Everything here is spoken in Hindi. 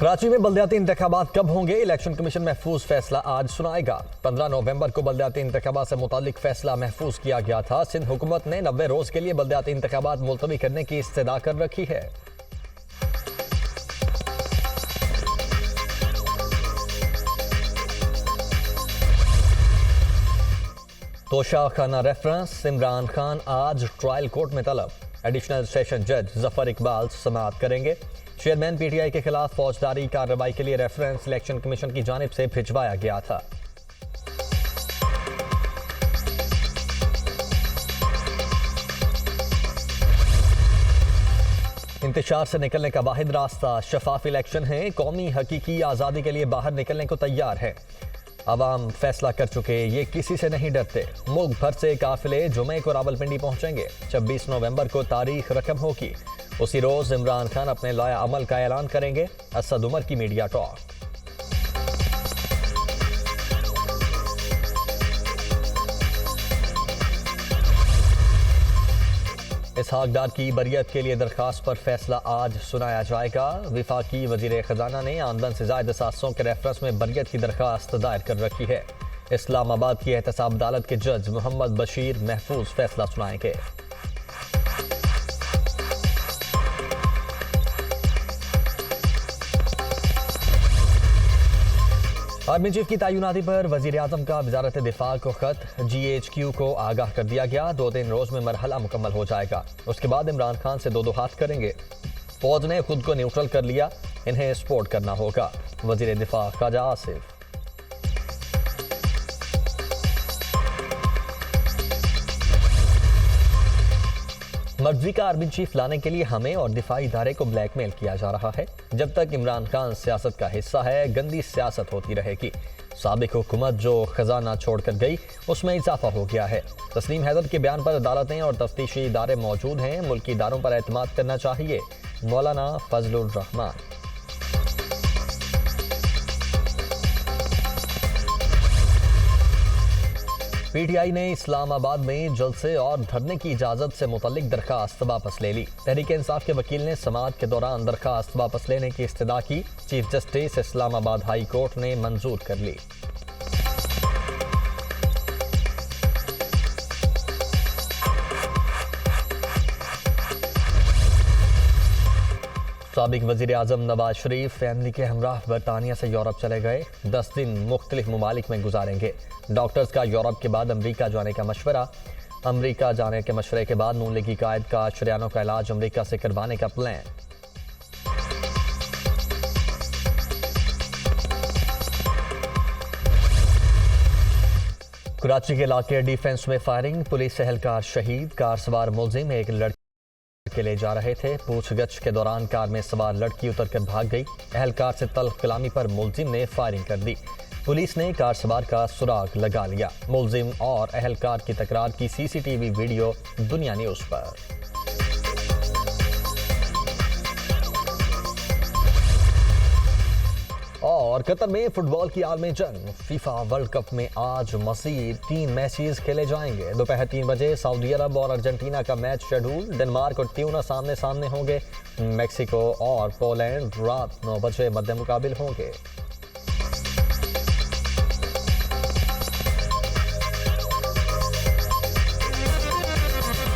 कराची में बल्दियाती इंतखाबात कब होंगे? इलेक्शन कमीशन महफूज फैसला आज सुनाएगा। 15 नवंबर को बल्दियाती इंतखाबात से मुतालिक फैसला महफूज किया गया था। सिंध हुकूमत ने 90 रोज के लिए बल्दियाती इंतखाबात मुलतवी करने की इस्तदा कर रखी है। तोशा खाना रेफरेंस इमरान खान आज ट्रायल कोर्ट में तलब। एडिशनल सेशन जज जफर इकबाल समाअत करेंगे। चेयरमैन पीटीआई के खिलाफ फौजदारी कार्रवाई के लिए रेफरेंस इलेक्शन कमीशन की जानिब से भिजवाया गया था। इंतशार से निकलने का वाहिद रास्ता शफाफ इलेक्शन है। कौमी हकीकी आज़ादी के लिए बाहर निकलने को तैयार है। अवाम फैसला कर चुके, ये किसी से नहीं डरते। मुल्क भर से काफिले जुमे को रावलपिंडी पहुंचेंगे। 26 नवंबर को तारीख रकम होगी। उसी रोज इमरान खान अपने लाया अमल का ऐलान करेंगे। असद उमर की मीडिया टॉक। इसहाक डार की बरियत के लिए दरखास्त पर फैसला आज सुनाया जाएगा। विफाकी वजीर खजाना ने आमदन से जायद असासों के रेफरेंस में बरियत की दरखास्त दायर कर रखी है। इस्लामाबाद की एहतसाब अदालत के जज मोहम्मद बशीर महफूज फैसला सुनाएंगे। आर्मी चीफ की तैनाती पर वजीर आजम का वजारत दिफा को खत। GHQ को आगाह कर दिया गया। 2-3 रोज में मरहला मुकम्मल हो जाएगा। उसके बाद इमरान खान से दो हाथ करेंगे। फौज ने खुद को न्यूट्रल कर लिया, इन्हें सपोर्ट करना होगा। वजीर दिफा ख्वाजा आसिफ। मर्जी का आर्मी चीफ लाने के लिए हमें और दिफाई इदारे को ब्लैकमेल किया जा रहा है। जब तक इमरान खान सियासत का हिस्सा है, गंदी सियासत होती रहेगी। साबिक हुकूमत जो खजाना छोड़कर गई, उसमें इजाफा हो गया है। तस्लीम हैदर के बयान पर अदालतें और तफ्तीशी इदारे मौजूद हैं। मुल्की इदारों पर एतमाद करना चाहिए। मौलाना फजलुर रहमान। पीटीआई ने इस्लामाबाद में जलसे और धरने की इजाजत से मुतल्लिक दरखास्त वापस ले ली। तहरीक इंसाफ के वकील ने समाअत के दौरान दरखास्त वापस लेने की इस्तदा की। Chief justice Islamabad high court ने मंजूर कर ली। साबिक वजीर आजम नवाज शरीफ फैमिली के हमराह बरतानिया से यूरोप चले गए। 10 दिन मुख्तलिफ ममालिक में गुजारेंगे। डॉक्टर्स का यूरोप के बाद अमरीका जाने का मशवरा। अमरीका जाने के मशवरे के बाद नून लीगी कायद का शरियानों का इलाज अमरीका से करवाने का प्लान। कराची के इलाके डिफेंस में फायरिंग। पुलिस एहलकार शहीद। कार सवार मुलजिम एक लड़की के ले जा रहे थे। पूछगछ के दौरान कार में सवार लड़की उतरकर भाग गई। एहलकार से तल्ख कलामी पर मुलजिम ने फायरिंग कर दी। पुलिस ने कार सवार का सुराग लगा लिया। मुलजिम और एहलकार की तकरार की CCTV वीडियो दुनिया न्यूज पर। और कतर में फुटबॉल की आलमी जंग। फीफा वर्ल्ड कप में आज मजीद 3 मैचेस खेले जाएंगे। दोपहर 3 बजे सऊदी अरब और अर्जेंटीना का मैच शेड्यूल। डेनमार्क और ट्यूनिस आमने सामने होंगे। मैक्सिको और पोलैंड रात 9 बजे मध्य मुकाबिल होंगे।